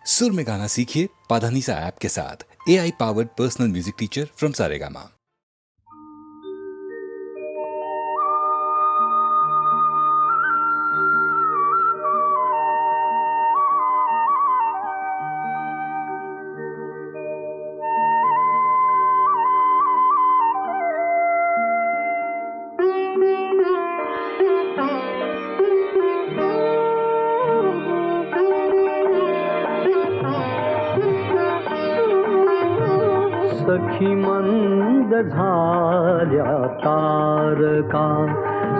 सुर में गाना सीखिए पाधानीसा ऐप के साथ। AI powered personal music teacher from Saregama. सखी मंद झाल्या तारका,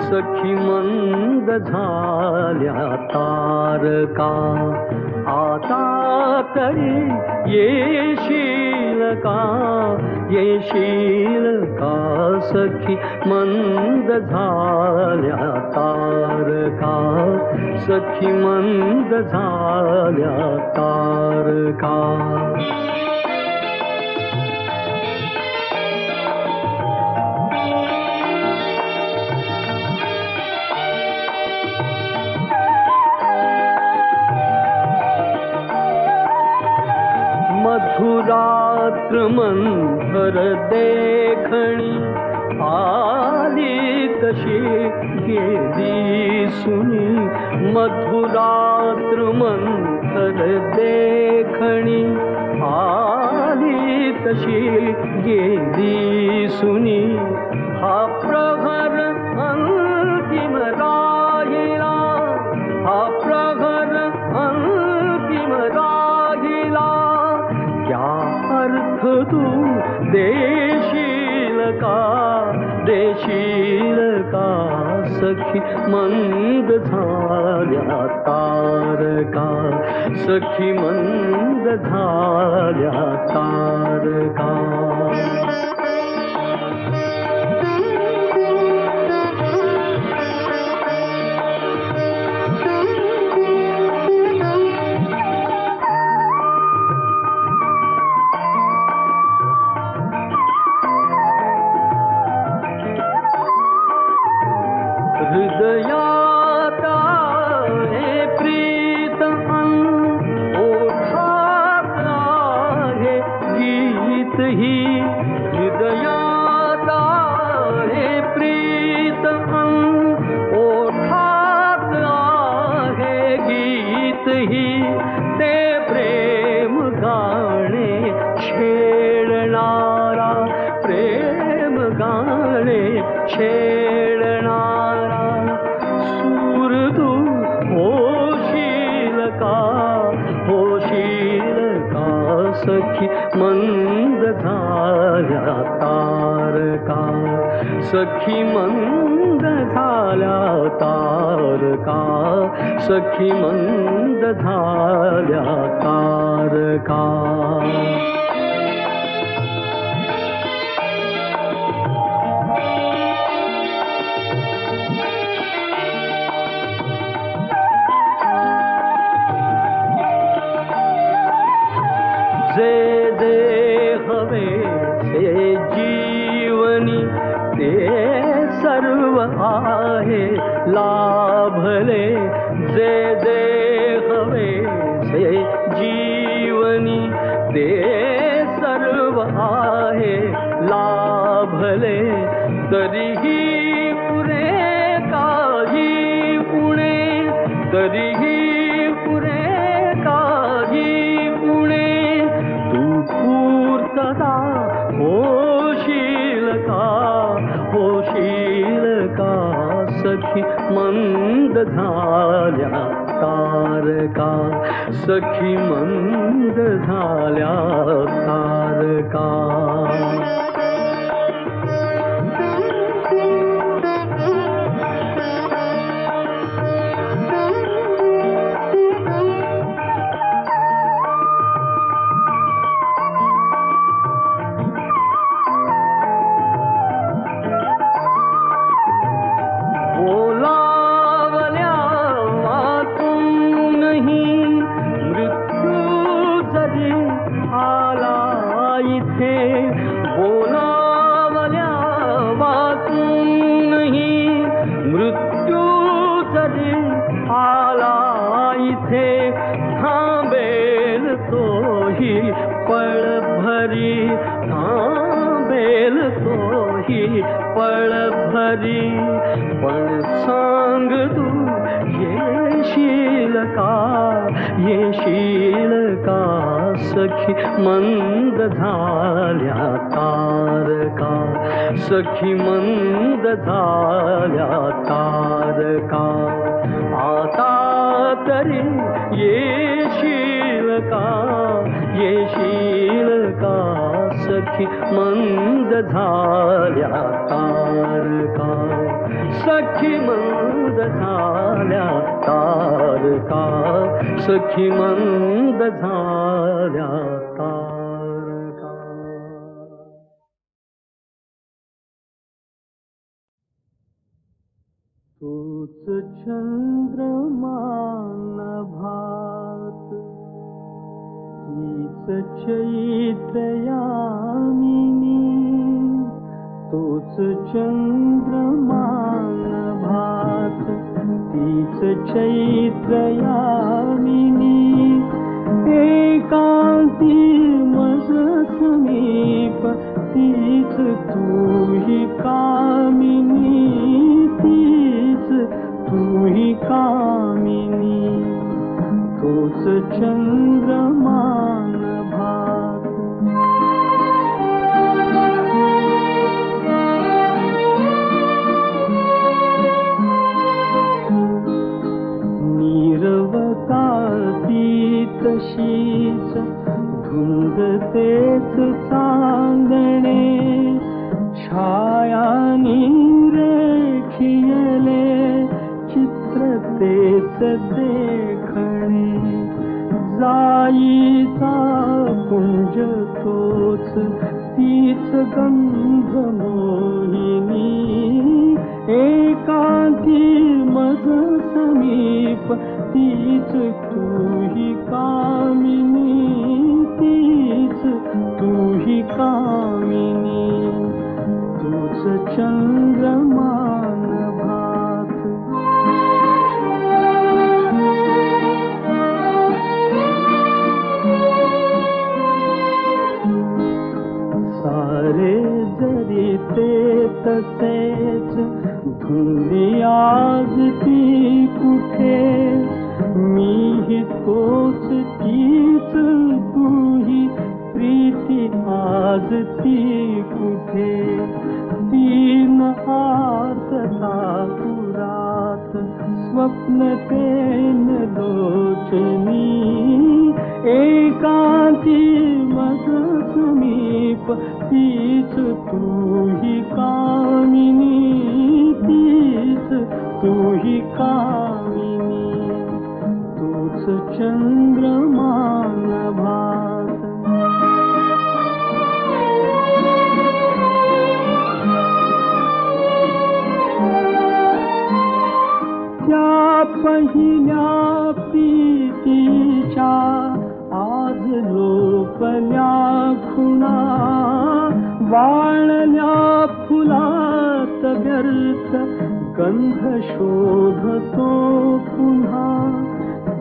सखी मंद झाल्या तारका, आता तरी येशील का, येशील का, सखी मंद झाल्या तारका, सखी मंद झाल्या तारका. मधुरात्र मंथर देखणी, आली तशी गेली सुनी. मधुरात्र मंथर देखणी, आली तशी गेली सुनी. हा प्रहर अंतिम राहिला, हा प्रहर अंतिम राहिला, क्या अर्थ तू देशील का, देशील का, सखी मंद झाल्या तारका, सखी मंद झाल्या तारका. हृदयात आहे प्रीत अन ओठात आहे गीत ही. हृदयात आहे प्रीत अन ओठात आहे गीत ही. ते प्रेम गाणे छेडणारा, प्रेम गाणे छेडणारा, सूर तू होशील का, होशील का, सखी मंद झाल्या तारका, सखी मंद झाल्या तारका, सखी मंद झाल्या तारका. जे जे हवे से जीवनी, ते सर्व आहे लाभले. जे जे हवे से जीवनी, ते सर्व आहे लाभले. तरीही पुरे काही उणे, तरीही पुरे काही उणे, पूर्तता होशील का, होशील का, सखी मंद झाल्या तारका, सखी मंद झाल्या तारका. तोही पळ भरी थांबेल तोही पळ भरी पण सांग तू येशील का सखी मंद झाल्या तारका सखी मंद झाल्या तारका आता तरी येशील का सखी मंद झाल्या तारका सखी मंद झाल्या तारका सखी मंद झाल्या तारका. तूच चंद्रमान भात तीच चैत्रयामिनी तूच चंद्रमान भात तीच चैत्रयामिनी एकांती मज समीप तीच तूही कामिनी तीच तूही कामिनी तूच चंद्रमान भात. नीरवताती तशीच धुंद तेच चांदणे छाया रेखियले चित्र तेच देखणे जाईचा पुंज तोच तीच गंध मोहिनी एकांती मज समीप तीच तूही कामिनी तीच तूही कामिनी तूच चंद्रमान भात. सारे जरी ते तसेच धुंदी आज ती कुठे मीही तोच तीच तूही प्रीती आज ती कुठे तीन आर्तता पुरात स्वप्न तेन लोचनी एकांती मज समीप तीच तूही कामिनी तीच तूही कामिनी तूच चंद्रमान भात. त्या पहिल्या प्रीतीच्या आज लोपल्या खुणा वाळल्या फुलात व्यर्थ गंध शोधतो पुन्हा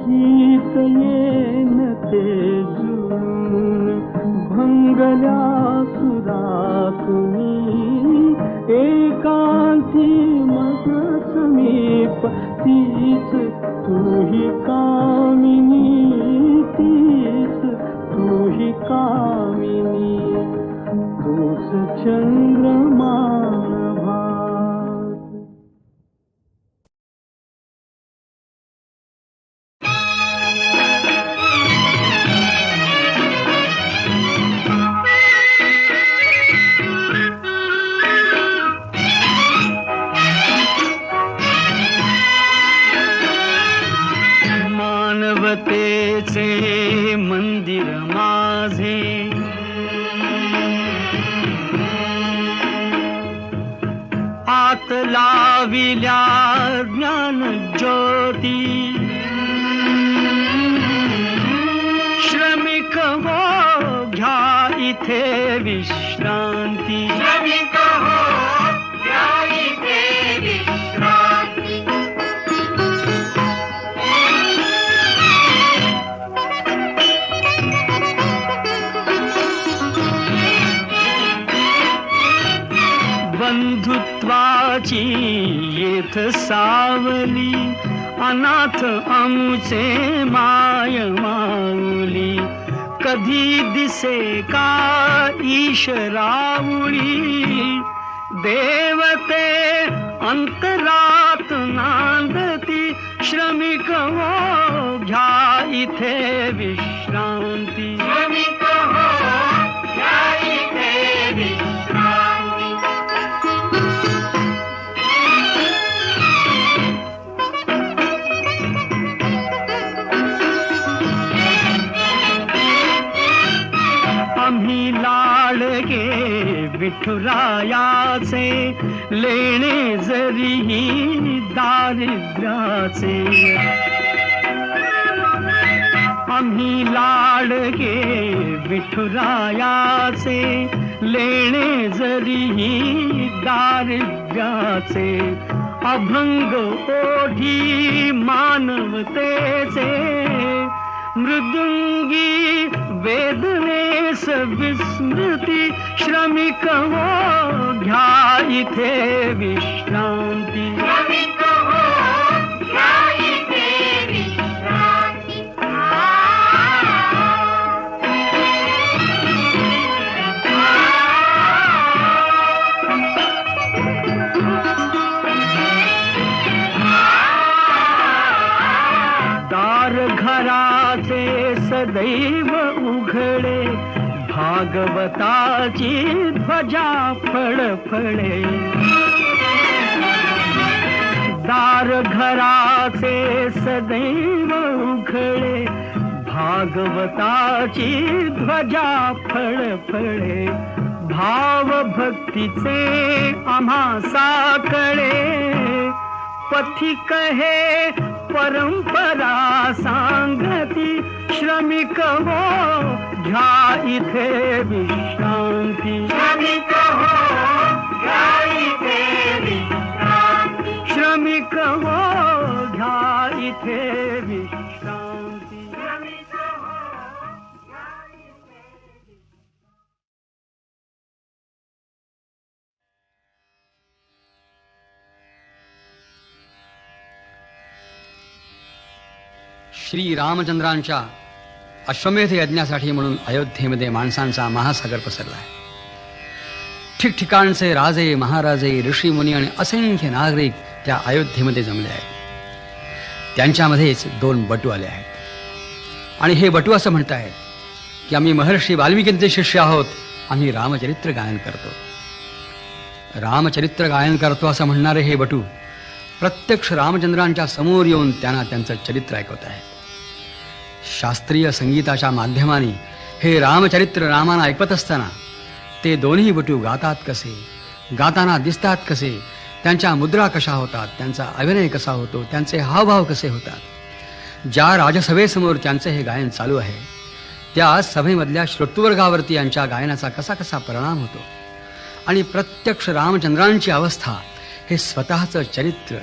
गीत येन ते जुळून भंगल्या सुरातुनी एकांती मज समीप तीच तूही कामिनी तीच तूही कामिनी तूच चंद्रमान भात. मानवतेचे मंदिर माझे आत लाविल्या ज्ञान ज्योती श्रमिक हो घ्या इथे विश्रांती श्रमिक हो घ्या इथे विश्रांती. जेथ सावली अनाथ आमुचे माय माऊली कधी दिसे का ईशरावळी देवते अंतरात नांदती श्रमिक हो घ्या इथे विश्रांती श्रमिक हो घ्या इथे विश्रांती आम्ही लाडके विठुरायाचे लेणे जरीही दारिद्र्याचे आम्ही लाडके विठुरायाचे लेणे जरीही दारिद्र्याचे अभंग ओढी मानवतेचे मृदुंगी वेदनेस विस्मृती श्रमिक हो घ्या इथे विश्रांती श्रमिक हो घ्या इथे विश्रांती दार घराचे सदैव उघडे भागवताची ध्वजा फडफडे दार घराचे सदैव उघडे भागवताची ध्वजा फडफडे भाव भक्तीचे आम्हा साकडे पथिक हे परंपरा सांगती श्रमिक हो घ्या इथे विश्रांती श्रमिक हो घ्या इथे विश्रांती श्रमिक हो घ्या इथे विश्रांती श्रमिक हो घ्या इथे श्री रामचंद्रांच्या अश्वमेध यज्ञासाठी म्हणून अयोध्येमध्ये माणसांचा महासागर पसरला आहे. ठिकठिकाणचे राजे महाराजे ऋषी मुनी आणि असंख्य नागरिक त्या अयोध्येमध्ये जमले आहेत. त्यांच्यामध्येच 2 बटू आले आहेत आणि हे बटू असं म्हणत आहेत की आम्ही महर्षी वाल्मिकींचे शिष्य आहोत. आम्ही रामचरित्र गायन करतो. रामचरित्र गायन करतो असं म्हणणारे हे बटू प्रत्यक्ष रामचंद्रांच्या समोर येऊन त्यांना त्यांचं चरित्र ऐकवत आहेत. शास्त्रीय संगीताच्या माध्यमाने हे रामचरित्र रामाना ऐकवत असताना ते दोन्ही बटू गातात कसे, गाताना दिसतात कसे, त्यांच्या मुद्रा कशा होतात, त्यांचा अभिनय कसा होतो, त्यांचे हावभाव कसे होतात. ज्या राजसभेसमोर त्यांचे हे गायन चालू आहे त्या सभेमधल्या श्रोतृवर्गावरती यांच्या गायनाचा कसा कसा परिणाम होतो आणि प्रत्यक्ष रामचंद्रांची अवस्था हे स्वतःचं चरित्र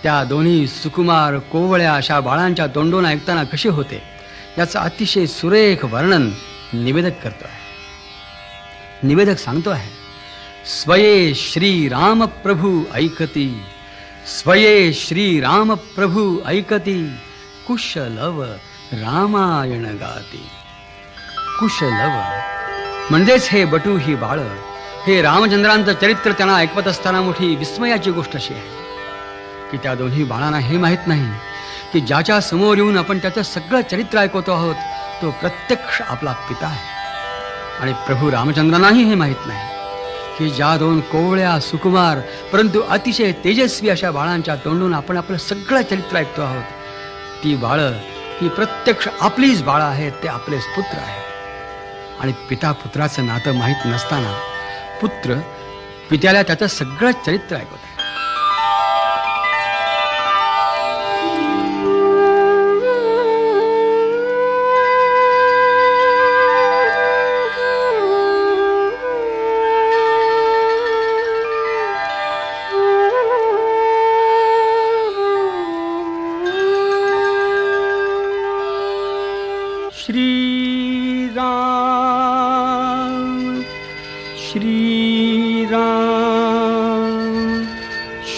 त्या दोन्ही सुकुमार कोवळ्या अशा बाळांच्या तोंडून ऐकताना कशी होते याचं अतिशय सुरेख वर्णन निवेदक करतो आहे. निवेदक सांगतो आहे, स्वये श्री राम प्रभू ऐकती, स्वये श्री राम प्रभू ऐकती, कुशलव रामायण गाती. कुशलव म्हणजेच हे बटू ही बाळ हे रामचंद्रांचं चरित्र त्यांना ऐकवत असताना मोठी विस्मयाची गोष्ट अशी आहे की त्या दोन्ही बाळांना हे माहीत नाही की ज्याच्या समोर येऊन आपण त्याचं सगळं चरित्र ऐकवतो आहोत तो प्रत्यक्ष आपला पिता आहे. आणि प्रभू रामचंद्रांनाही हे माहीत नाही की ज्या 2 कोवळ्या सुकुमार परंतु अतिशय तेजस्वी अशा बाळांच्या तोंडून आपण आपलं सगळं चरित्र ऐकतो आहोत ती बाळं ही प्रत्यक्ष आपलीच बाळं आहेत, ते आपलेच पुत्र आहेत. आणि पिता पुत्राचं नातं माहीत नसताना पुत्र पित्याला त्याचं सगळं चरित्र ऐकवत आहे.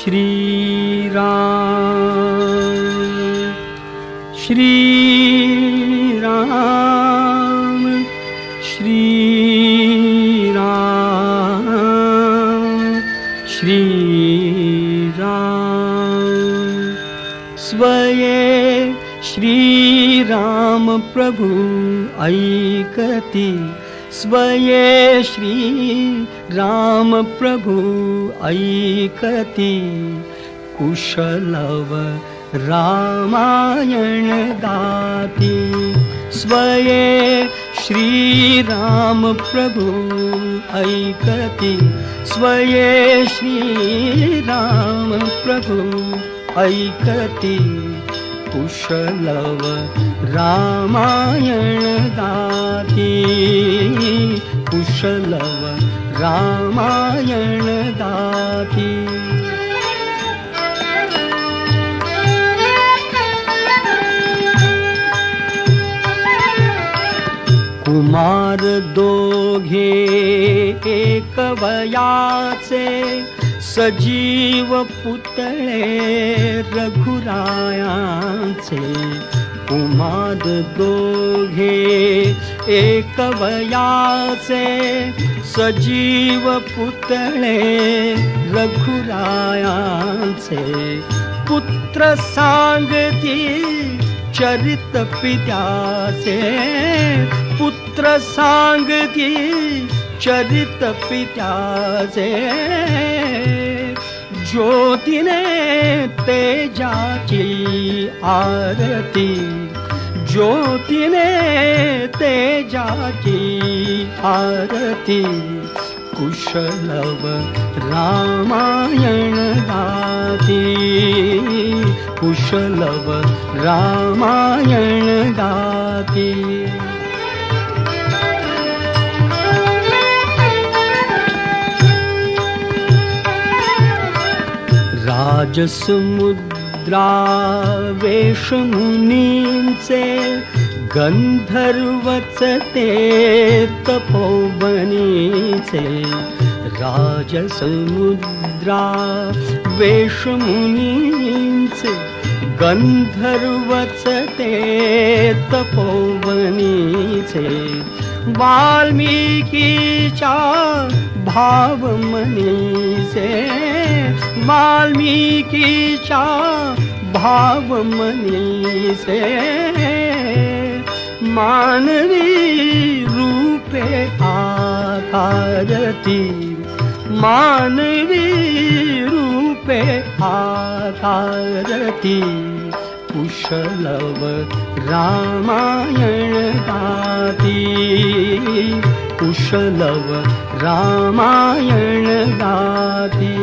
श्रीराम प्रभु ऐकती स्वये श्री राम प्रभु ऐकती कुशलव रामायण गाती स्वये श्री राम प्रभु ऐकती स्वये श्री राम प्रभु ऐकती कुशलव रामायण गाती कुशलव रामायण गाती कुमार दोघे एक वयाचे सजीव पुतळे रघुरायांचे कुमार दोघे एक वयाचे सजीव पुतळे रघुरायांचे पुत्र सांगती चरित पित्याचे पुत्र सांगती चरित पित्याचे ज्योतीने तेजाची आरती ज्योतीने तेजाची आरती कुशलव रामायण गाती कुशलव रामायण गाती राजसमुद्रा वेशमुनींचे गंधर्वच ते तपोवनीचे राजसमुद्रा वेशमुनींचे गंधर्वच ते तपोवनीचे वाल्मिकीच्या भावमनीचे वाल्मिकीच्या भावमनीचे मानवी रूपे आकारती मानवी रूपे आकारती कुशलव रामायण गाती कुशलव रामायण गाती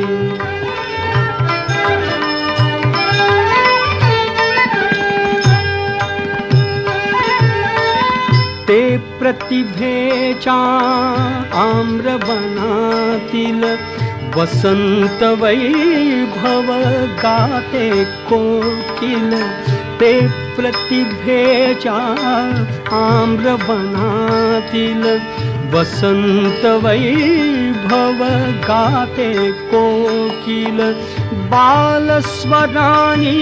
ते प्रतिभेच्या आम्रवनातील वसंत वैभव गाते कोकिल ते प्रतिभेच्या आम्रवनातील वसंत वैभव गाते कोकिल बालस्वरानी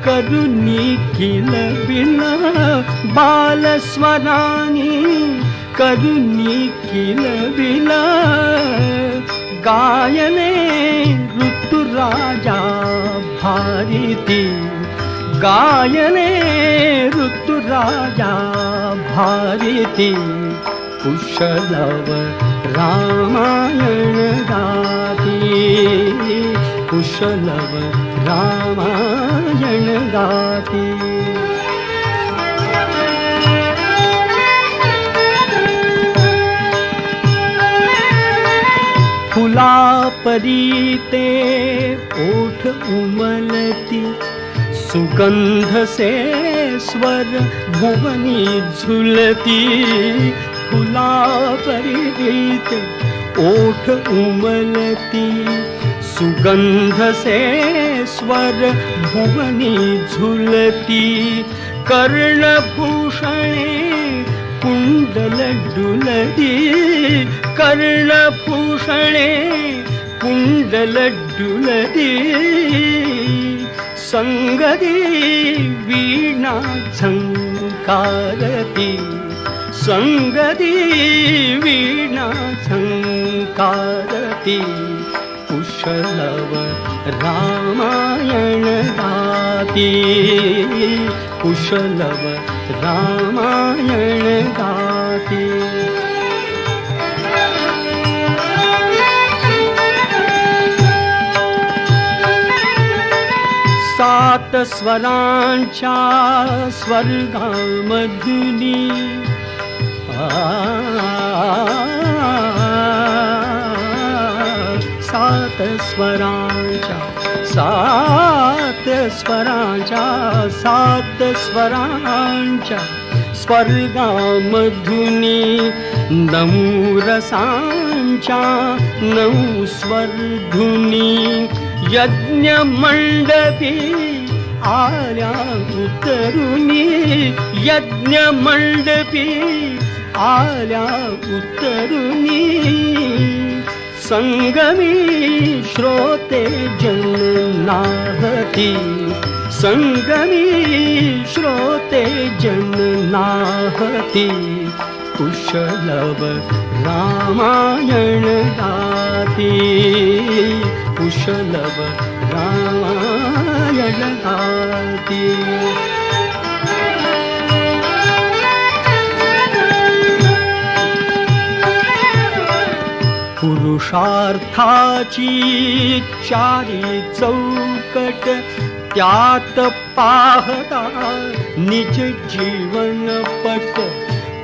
करुणी किलबिल बालस्वरानी करुणी किलबिल गायने ऋतुराजा भारती गायने ऋतुराजा भारती कुशलव रामायण गाती कुशलव रामायण गाती फुला परीते ओठ उमलती सुगंध से स्वर भुवनी झुलती फुला परीते ओठ उमलती सुगंध से स्वर भुवनी झुलती कर्णभूषणे कुंडल डुलती कर्णभूषणे कुंडल डुलती संगती वीणा झंकारती संगती वीणा झंकारती कुशलव रामायण गाती, कुशलव रामायण गाती. सात स्वरांच्या स्वर्गामधुनी सात स्वरांच्या स्वर्गामधुनी नऊ रसांच्या नऊ स्वरधुनी यज्ञ मंडपी आल्या उतरुनी, यज्ञ मंडपी आल्या उतरुनी. संगमी श्रोते जन नाहती, संगमी श्रोते जन नाहती. कुशलव रामायण गाती, कुशलव रामायण गाती. पुरुषार्थाची चारी चौकट त्यात पाहता निज जीवन पट.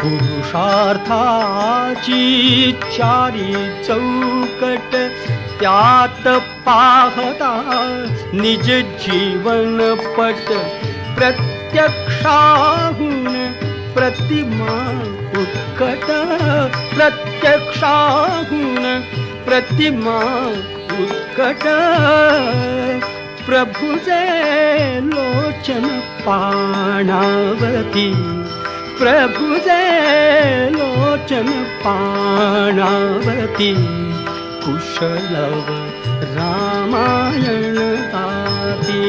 पुरुषार्थाची चारी चौकट त्यात पाहता निज जीवन पट. प्रत्यक्षाहून प्रतिमा उत्कट, प्रत्यक्षाहून प्रतिमा उत्कट. प्रभुजे लोचन पाणावती, प्रभुजे लोचन पाणावती. कुशलव रामायण गाती,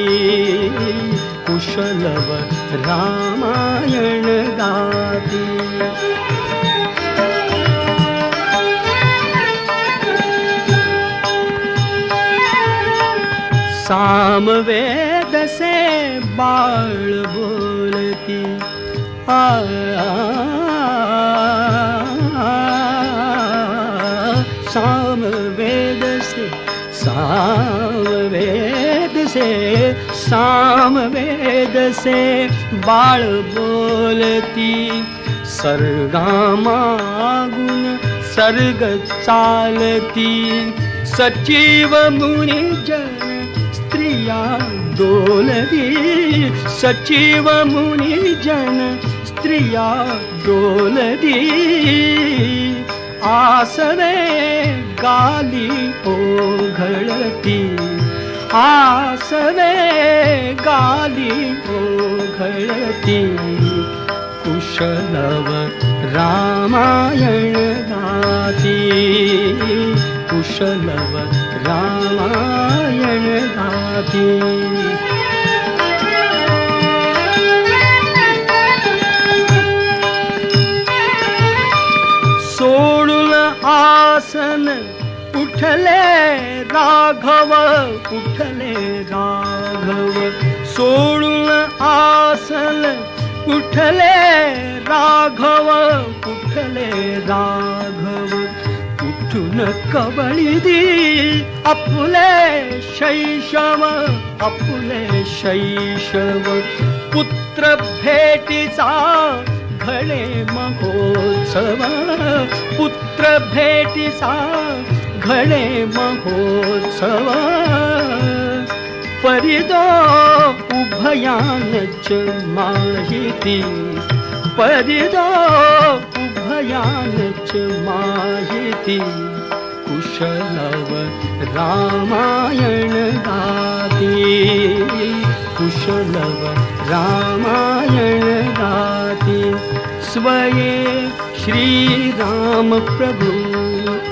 कुशलव रामायण गाती. सामवेद से बाळ बोलती, सामवेद से सामवेद से बाळ बोलती. सर्गामागुन सर्ग चालती. सचिव मुनी जन स्त्रिया डोलती, सचिव मुनी जन स्त्रिया डोलती. आसवे गाली ओघळती, आसवे गाली ओघळती. कुशलव रामायण गाती, कुशलव रामायण गाती. सोडून आसन उठले राघव, उठले राघव. सोडून आसन उठले राघव, उठले राघव. उठून कवळी दी आपुले शैशव, आपुले शैशव. पुत्र भेटीचा घडे महोत्सव, पुत्र भेटीचा घडे महोत्सव. परिदो उभयानच माहिती, परिदो उभयानच माहिती. कुशलव रामायण गाती, कुशलव रामायण गाती. स्वये श्रीराम प्रभु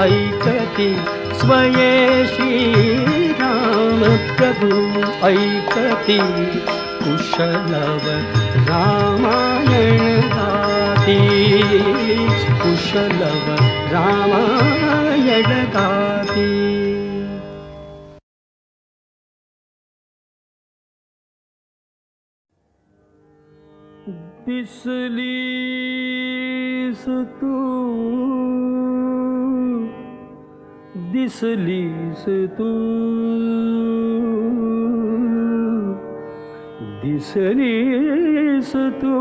ऐकती, स्वये श्रीराम प्रभु ऐकती. कुशलव रामायण गाती, कुशलव रामायण गाती. दिसलीस तू दिसलीस तू दिसलीस तू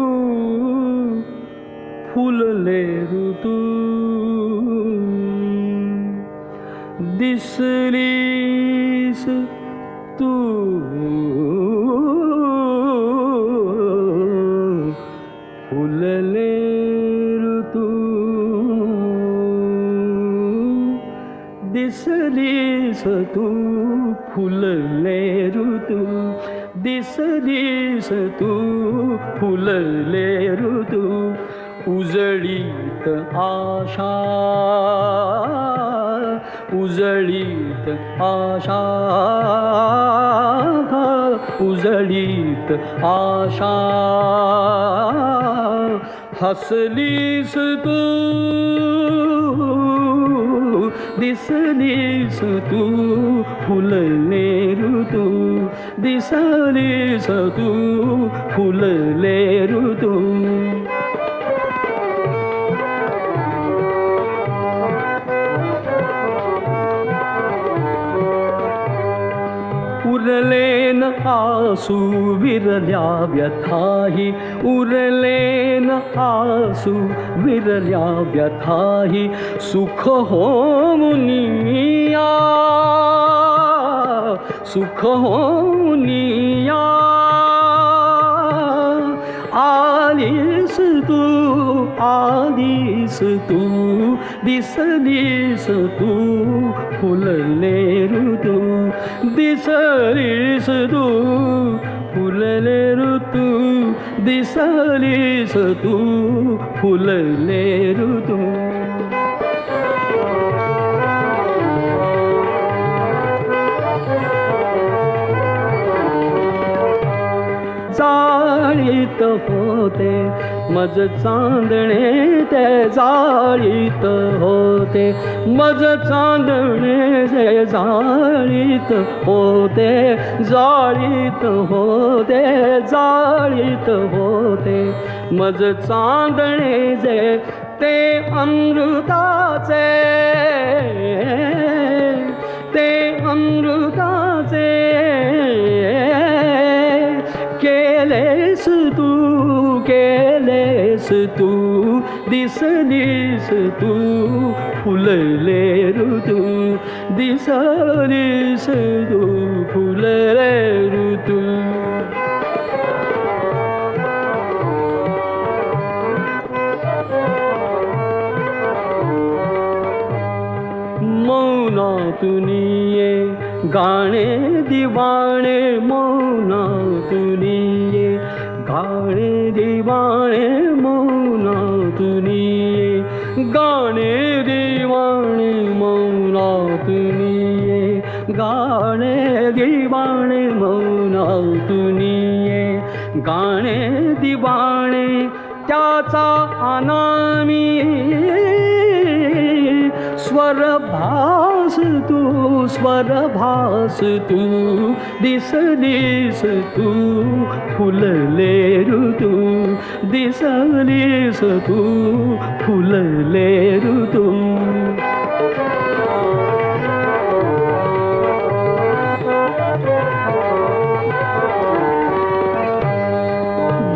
फुलले ऋतू दिसलीस तू फुलले ऋतू दिसलीस तू फुलले ऋतू दिसलीस तू फुलले ऋतू उजळीत आशा उजळीत आशा उजळीत आशा हसलीस तू दिसलीस तू फुलले ऋतू दिसलीस तू फुलले ऋतू उरलेन आसू विरल्या व्यथाही उरलेन आसू विरल्या व्यथाही सुख होमुनिया सुख होमुनिया आलीस तू आलीस तू दिसलीस तू फुलले ऋतू दिसलीस तू फुलले ऋतू दिसलीस तू फुलले ऋतू जाळीत होते मज चांदणे ते जाळीत होते मज चांदणे ते जाळीत होते जाळीत होते जाळीत होते मज चांदणे जे ते अमृताचे ते अमृताचे केलेस तू दिसलीस तू फुलले ऋतू दिसलीस तू फुलले ऋतू मौनातुनिये गाणे दिवाणे मौनातुनिये गाणे दिवाणे मौनातुनिये गाणे दिवाणे मौनातुनिये गाणे दिवाणे मौनातुनिये गाणे दिवाणे त्याचा अनामी स्वरभास तू दिसलीस तू फुलले ऋतू दिसलीस तू फुलले ऋतू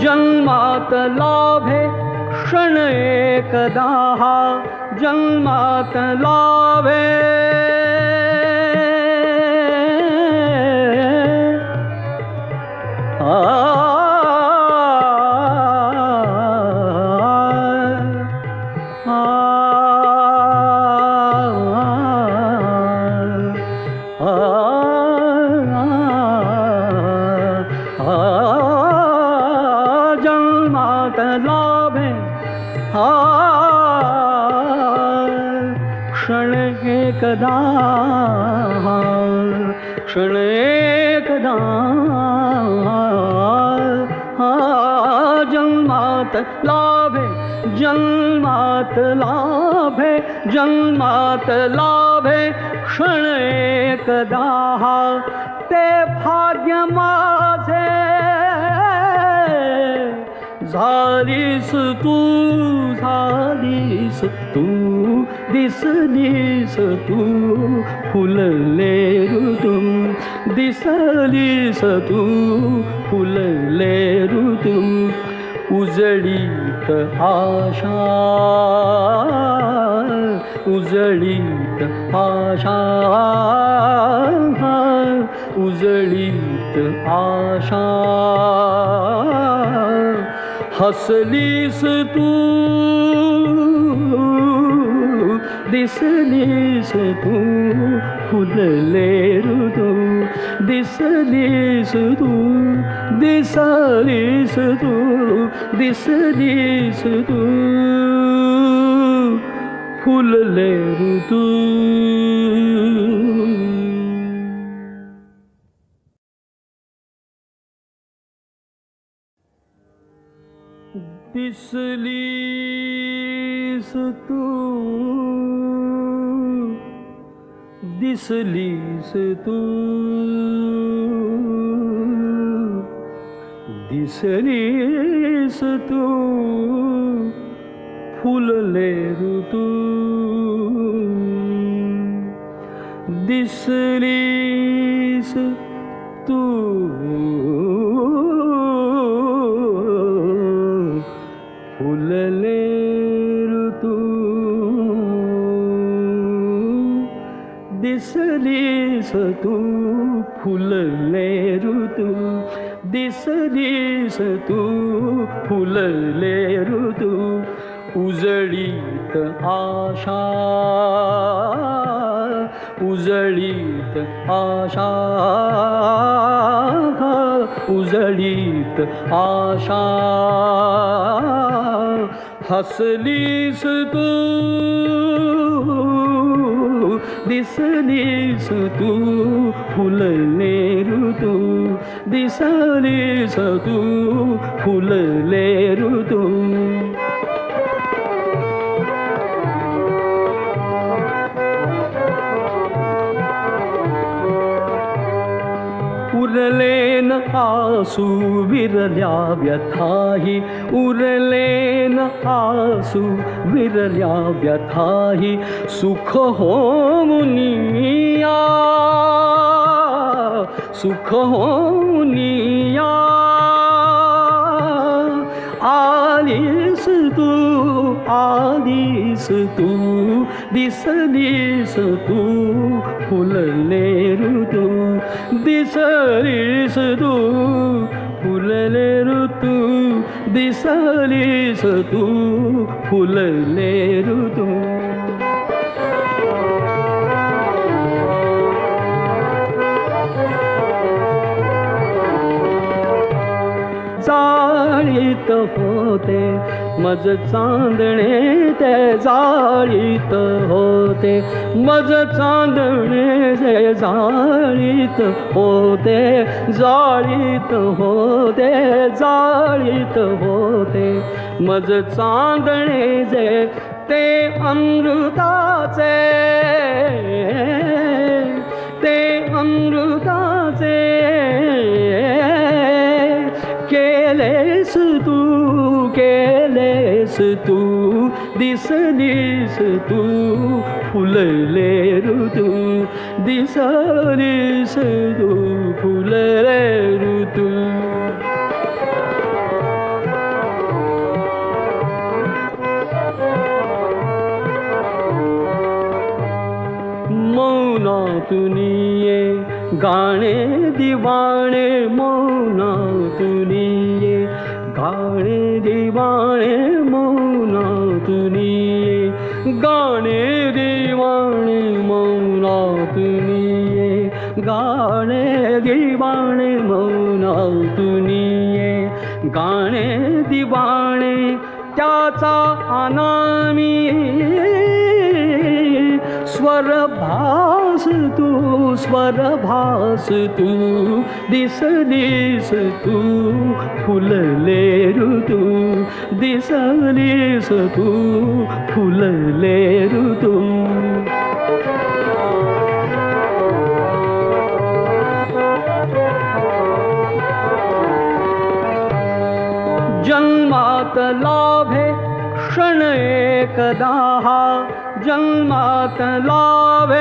जन्मात लाभे क्षण एकदा हा जन्मात लाभे जन्मात लाभे क्षण एकदा क्षण एकदा जन्मात लाभे जन्मात लाभे जन्मात लाभे क्षण एकदा ते भाग्य माझे झालीस तू झालीस तू दिसलीस तू फुलले ऋतू दिसलीस तू फुलले ऋतू उजळीत आशा उजळीत आशा उजळीत आशा हसलीस तू दिसलीस तू फुलले ऋतू दिसलीस तू दिसलीस तू दिसलीस तू फुलले ऋतू दिसलीस तू दिसलीस तू दिसलीस तू फुलले ऋतू दिसलीस तू फुलले ऋतू दिसलीस तू फुलले ऋतू दिसलीस तू फुलले ऋतू उजळीत आशा उजळीत आशा उजळीत आशा हसलीस तू दिसलीस तू फुलले ऋतू दिसलीस तू फुलले ऋतू उरलेन आसू विरल्या व्यथाही उरलेन आसू विरल्या व्यथाही सुख होऊनिया सुख होऊनिया आलीस तू आलीस तू दिसलीस तू फुलले ऋतू दिसलीस तू फुलले ऋतू दिसलीस तू फुलले ऋतू जाळीत होते मज चांदणे ते जाळीत होते मज चांदणे जे जाळीत होते जाळीत होते जाळीत होते मज चांदणे जे ते अमृताचे ते अमृताचे केलेस तू दिसलीस तू फुलले ऋतू दिसलीस तू फुलले ऋतू मौनातुनिये गाणे दिवाणे मौनातुनिये गाणे दिवाणे मौनातुनिये गाणे दिवाणे मौनातुनिये गाणे दिवाणे मौनातुनिये गाणे दिवाणे त्याचा अनामी स्वरभास तू दिसलीस तू फुलले ऋतू दिसलीस तू फुलले ऋतू जन्मा जन्मात लाभे क्षण एकदा हा जन्मात लाभे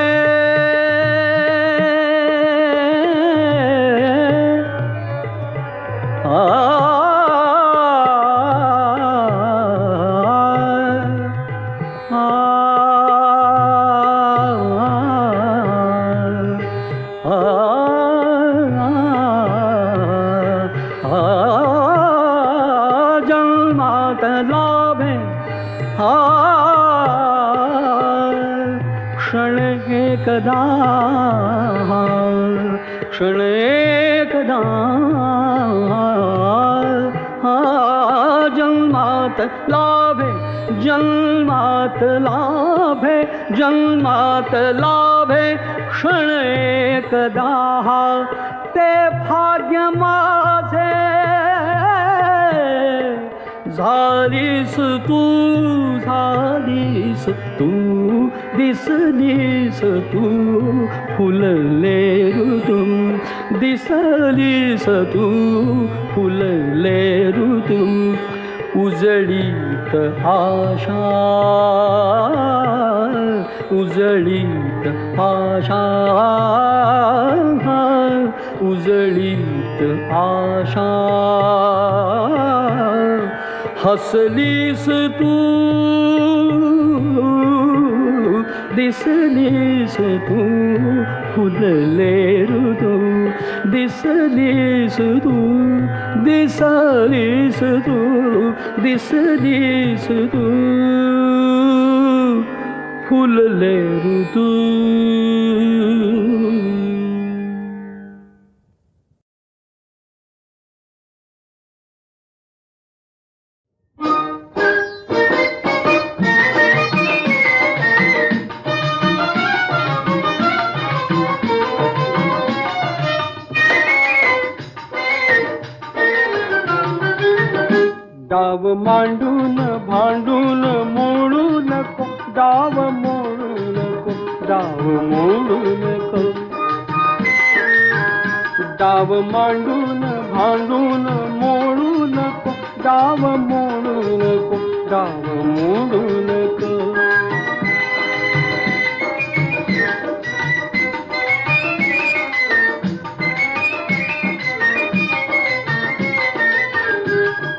जन्मात लाभे क्षण एकदा क्षण एकदा जन्मात लाभे जन्मात लाभे जन्मात लाभे क्षण एकदा ते भाग्य माझे झालीस तू दिसलीस तू फुलले ऋतू दिसलीस तू फुलले ऋतू उजळीत आशा उजळीत आशा उजळीत आशा हसलीस तू दिसलीस तू फुलले ऋतू दिसलीस तू दिसलीस तू दिसलीस तू फुलले ऋतू डाव मांडून भांडून मोडू नको डाव मोडू नको डाव मोडू नको डाव मांडून भांडून मोडू नको डाव मोडू नको डाव मोडू नको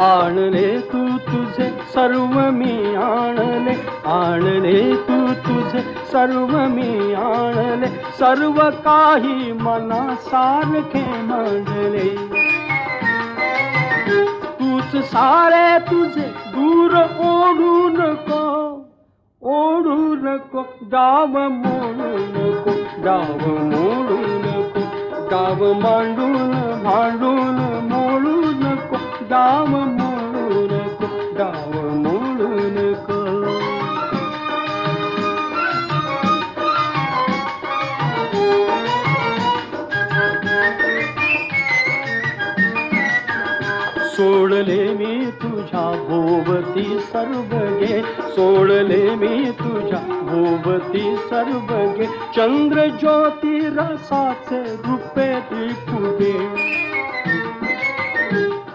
आणले तू तुझे सर्व मी आणले आणले तू तुझे सर्व मी आणले सर्व काही मना सारखे मांडले तूच सारे तुझे दूर ओढू नको डाव मोडू नको डाव मोडू नको डाव मांडून भांडून मोडू नको डाव मोडू नको डाव मोडू नको सोडले मी तुझ्या भोवती सर्व गे सोडले मी तुझ्या भोवती सर्व गे चंद्र ज्योती रसाचे रूपे फुगे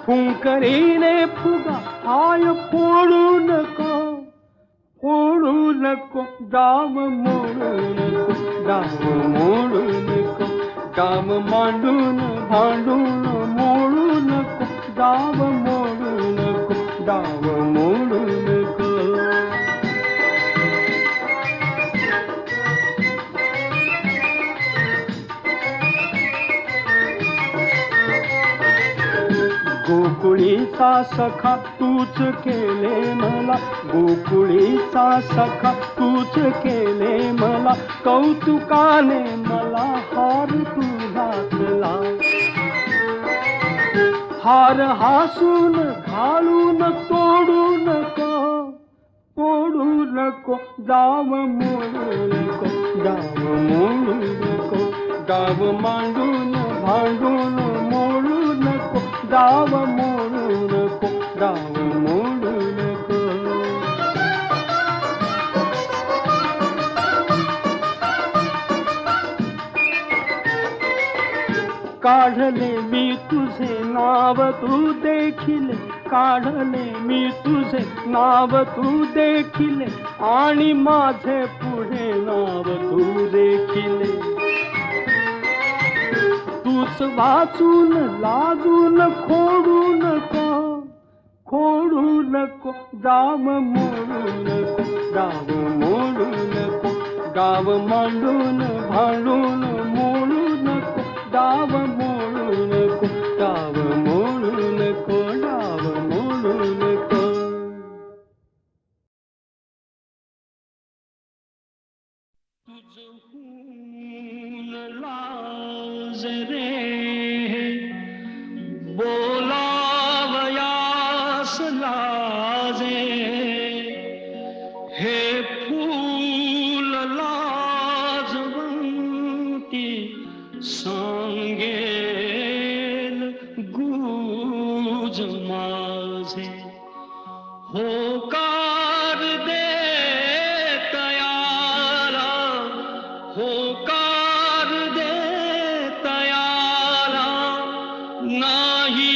फुंकरीने फुगा हाय फोडू नको डाव मोडू नको डाव मोडू नको डाव मांडून भांडून मोडू नको डाव मोडू नको डाव मोडू नको गोकुळीचा सखा तूच केले मला गोकुळीचा सखा तूच केले मला कौतुकाने मला हार तू घातला हार हासून घालून तोडू नको डाव मोडू नको डाव मोडू नको डाव मांडून भांडून मोडू नको डाव मोडू नको डाव मोडू नको काढले मी तुझे नाव तू देखील काढले मी तुझे नाव तू देखील आणि माझे पुढे नाव तू देखील तूच वाचून लाजून खोडू नको गाव मोडू नको गाव मोडू नको गाव मांडून भांडून मोडू नको गाव मोडू नको गाव मोडू नको गाव मोडू नको. तुझहून लाज रे बोलावयास लाजे हे फूल लाजवंती सांगेल गुज माझे होकार दे तयाला होकार दे तयाला नाही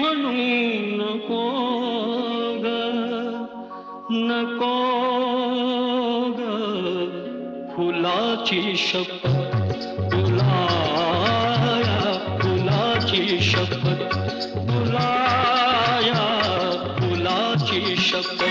म्हणू नको ग नको ग फुलाची शपथ तुला या फुलाची शपथ तुला या फुलाची शपथ.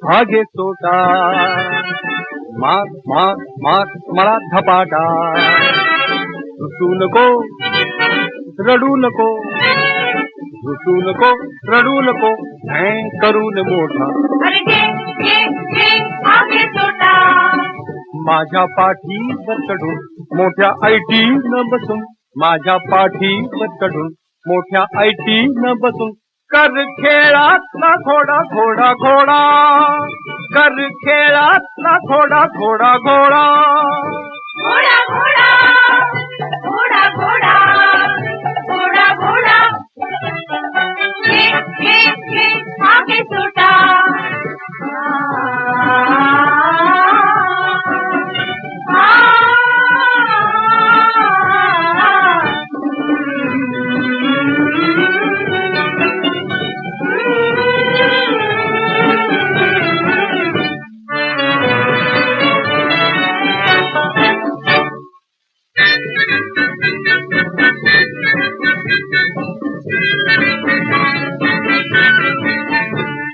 भागे तोटा मार मार मार मला धपाटा रुसू नको रडू नको रुसू नको रडू नको मैं करून मोठा माझ्या पाठीवर चढून मोठ्या IT न बसून माझ्या पाठीवर चढून मोठ्या IT न बसून कर खेळातला थोडा घोडा घोडा कर खेळातला थोडा घोडा घोडा घोडा घोडा घोडा घोडा घोडा घोडा घे घे घे आगे सोटा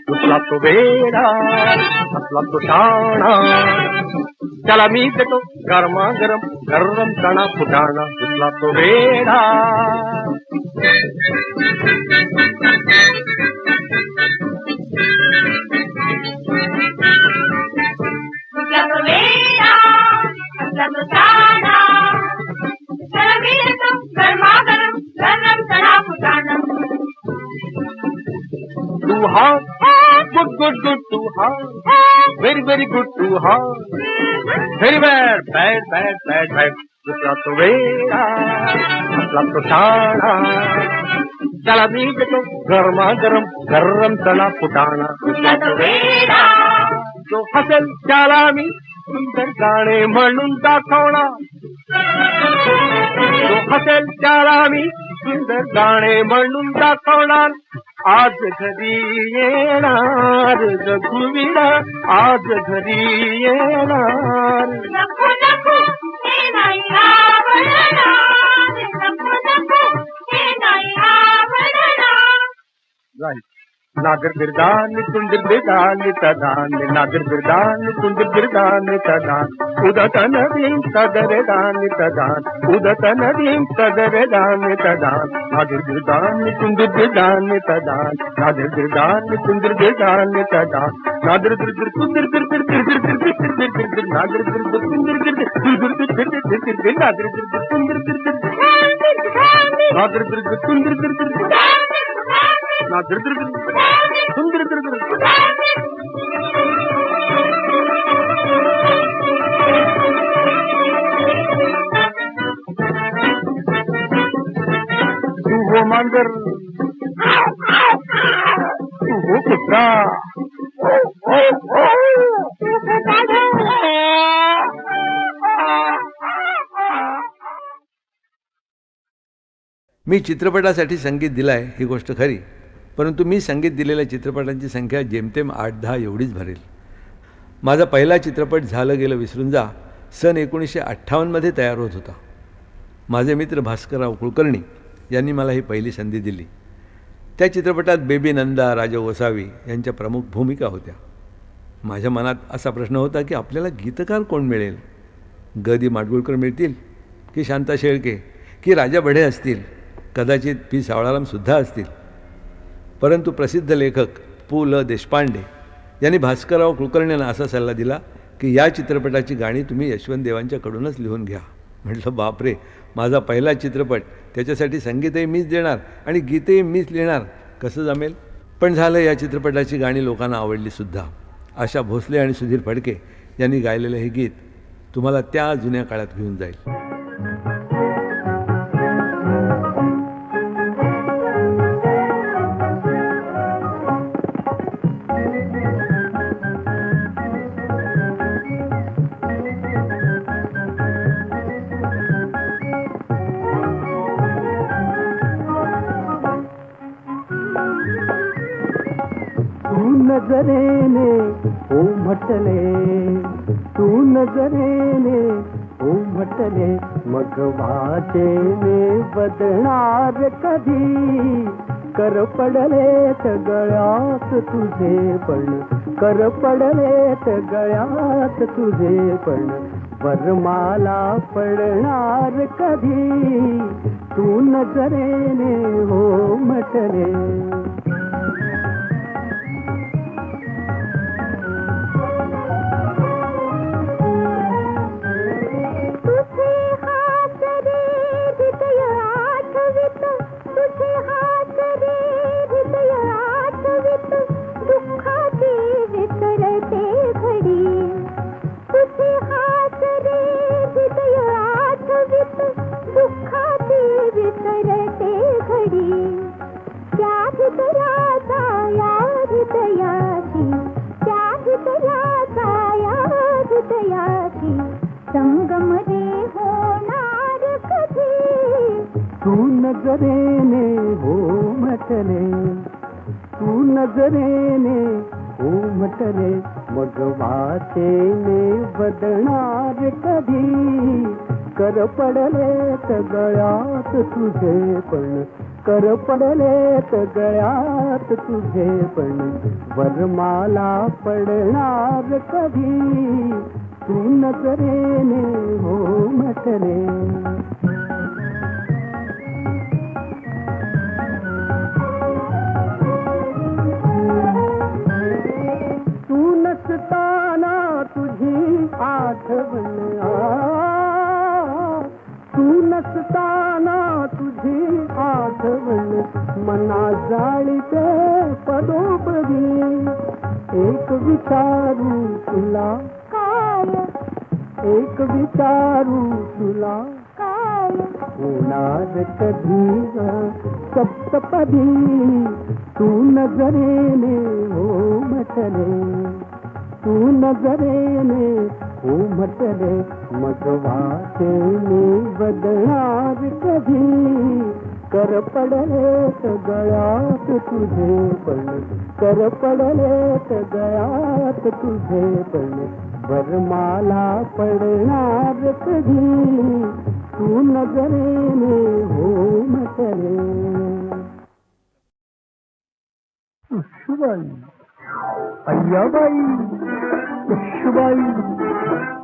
कुठला तो वेडा असला तो शाणा त्याला मी देतो गरमा गरम गरम चणा फुटाणा कुठला तो वेडा कुठला तो वेडा असला तो शाणा त्याला मी देतो गरमागरम गरम चणा फुटाणा to heart good good good to heart very very good to heart very bad bad bad bad bad कुठला तो वेडा असला तो शाणा त्याला मी देतो गरमा गरम गरम चणा फुटाणा कुठला तो वेडा जो हसेल त्याला मी सुंदर गाणे म्हणून दाखवणार जो हसेल त्याला मी सुंदर गाणे म्हणून दाखवणार आज घरी येणार रघुवीरा आज घरी येणार नको नको हे नाही आवडणार नको नको हे नाही आवडणार नागर बिरदान कुंदर बिरदान तदान नागर बिरदान कुंदर बिरदान तदान उदत नदीं तदरदान तदान उदत नदीं तदरदान तदान नागर बिरदान कुंदर बिरदान तदान नागर बिरदान कुंदर बिरदान तदान नागर बिरदर कुंदर बिरदर बिरदर बिरदर बिरदर नागर बिरदर कुंदर बिरदर बिरदर बिरदर नागर बिरदर कुंदर बिरदर नागर बिरदर कुंदर बिरदर ना दर दर सुंदर दर दर तू हो मांजर तू हो कुत्रा मी चित्रपटासाठी संगीत दिलं आहे ही गोष्ट खरी, परंतु मी संगीत दिलेल्या चित्रपटांची संख्या जेमतेम 8-10 एवढीच भरेल. माझा पहिला चित्रपट झालं गेलं विसरून जा सन 1958मध्ये तयार होत होता. माझे मित्र भास्करराव कुलकर्णी यांनी मला ही पहिली संधी दिली. त्या चित्रपटात बेबी नंदा, राजा वसावी यांच्या प्रमुख भूमिका होत्या. माझ्या मनात असा प्रश्न होता की आपल्याला गीतकार कोण मिळेल? ग दी माडगुळकर मिळतील की शांता शेळके की राजा बढे असतील, कदाचित पी सावळारामसुद्धा असतील. परंतु प्रसिद्ध लेखक पु ल देशपांडे यांनी भास्करराव कुलकर्णींना असा सल्ला दिला की या चित्रपटाची गाणी तुम्ही यशवंत देवांच्याकडूनच लिहून घ्या. म्हटलं बापरे, माझा पहिला चित्रपट, त्याच्यासाठी संगीतही मीच देणार आणि गीतही मीच लिहिणार, कसं जमेल? पण झालं, या चित्रपटाची गाणी लोकांना आवडलीसुद्धा. आशा भोसले आणि सुधीर फडके यांनी गायलेलं हे गीत तुम्हाला त्या जुन्या काळात घेऊन जाईल. नजरेने ओ म्हटले, तू नजरेने ओ म्हटले, मग वाचेने बदणार कधी, कर पडले गळ्यात तुझे पण, कर पडले गळ्यात तुझे पण, वरमाला पडणार कधी, तू नजरेने हो म्हटले. तू नजरेने हो म्हटले, तू नजरेने हो म्हटले, मग वाचेने बदणार कधी, कर पडलेत गळ्यात तुझे पण, कर पडलेत गळ्यात तुझे पण, वरमाला पडणार कधी तू नजरेने हो म्हटले. तू नसताना तुझी आठवण, तू नसताना तुझी आठवण मना जाळीते पदोपदी. एक विचारू तुला काय, एक विचारू तुला काय, होणार कधी सप्तपदी तू नजरेने हो म्हटले, तू नजरेने हो म्हटले. मग वाटेने बदणार कधी कर पडलेत गळ्यात तुझे पण, कर पडलेत गळ्यात तुझे पण, वरमाला पडणार कधी तू नजरेने हो म्हटले. उशुबाई अय्याबाई, उशुबाई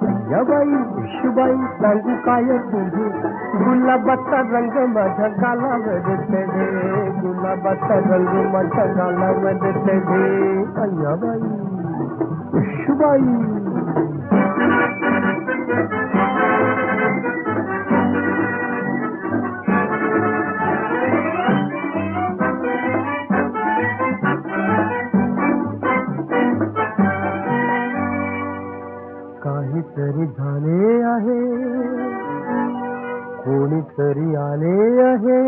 अय्याबाई, उशुबाई सांगू काय तुझे, गुलाबाचा रंग माझ्या गालावर चढे, गुलाबाचा रंग माझ्या गालावर चढे. अय्याबाई उशुबाई. काहीतरी झाले आहे, कोणीतरी आले आहे,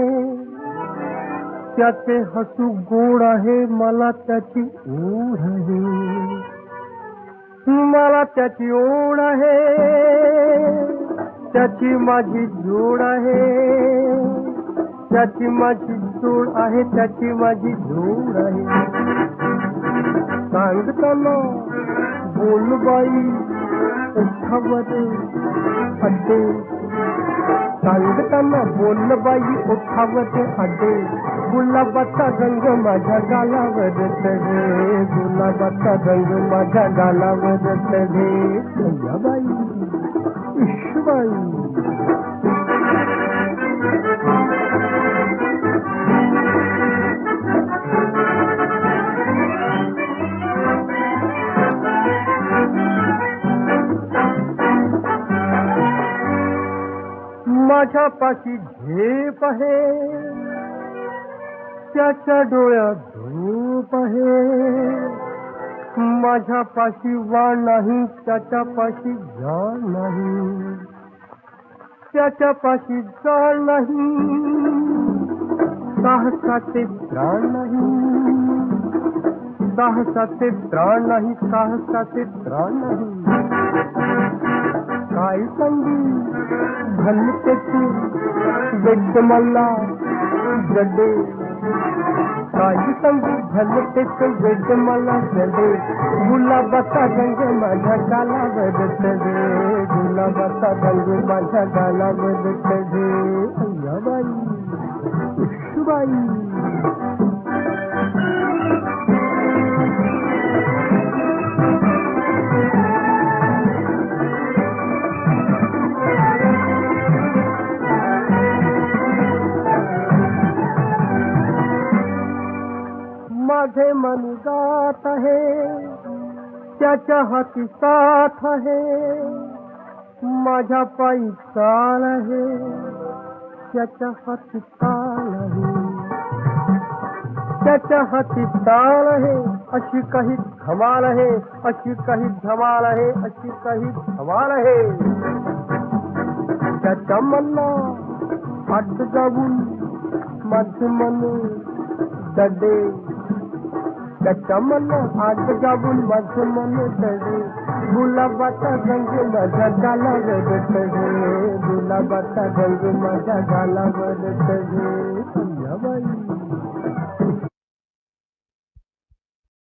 त्याचे हसू गोड आहे, मला त्याची ओढ आहे, मला त्याची ओढ आहे, त्याची माझी जोड आहे, त्याची माझी जोड आहे, त्याची माझी जोड आहे. सांगताना बोल बाई उठावर अड्डे, सांगताना बोल बाई उठावर अड्डे, गुलाबाचा रंग माझ्या गालावर चढे, गुलाबाचा रंग माझ्या गालावर चढे. अय्याबाई ईशबाई. माझ्या पाशी झेप आहे, त्याच्या डोळ्यात झोप आहे, माझ्या पाशी वाण नाही, त्याच्या पाशी जाण नाही, त्याच्या पाशी जाण नाही, साहसाचे प्राण नाही, साहसाचे प्राण नाही, साहसाचे प्राण नाही. काय सांगी भलतेची वेद मला जडे, काही सांगू भलतेच वेद मला जडे, गुलाबाचा रंग माझ्या गालावर चढे, गुलाबाचा रंग माझ्या गालावर चढे. अय्याबाई उशबाई. माझे मन गात आहे, त्याच्या हाती साथ आहे, माझ्या पायी चाल आहे, त्याच्या हाती ताल आहे, त्याच्या हाती ताल आहे. अशी काही धमाल आहे, अशी काही धमाल आहे, अशी काही धमाल आहे. त्याच्या मना आत जाऊन माझे मन दडे, त्याच्या मन आत जाऊन माझे मन दडे, गुलाबाचा रंग माझ्या गालावर चढे, गुलाबाचा रंग माझ्या गालावर चढे. अय्याबाई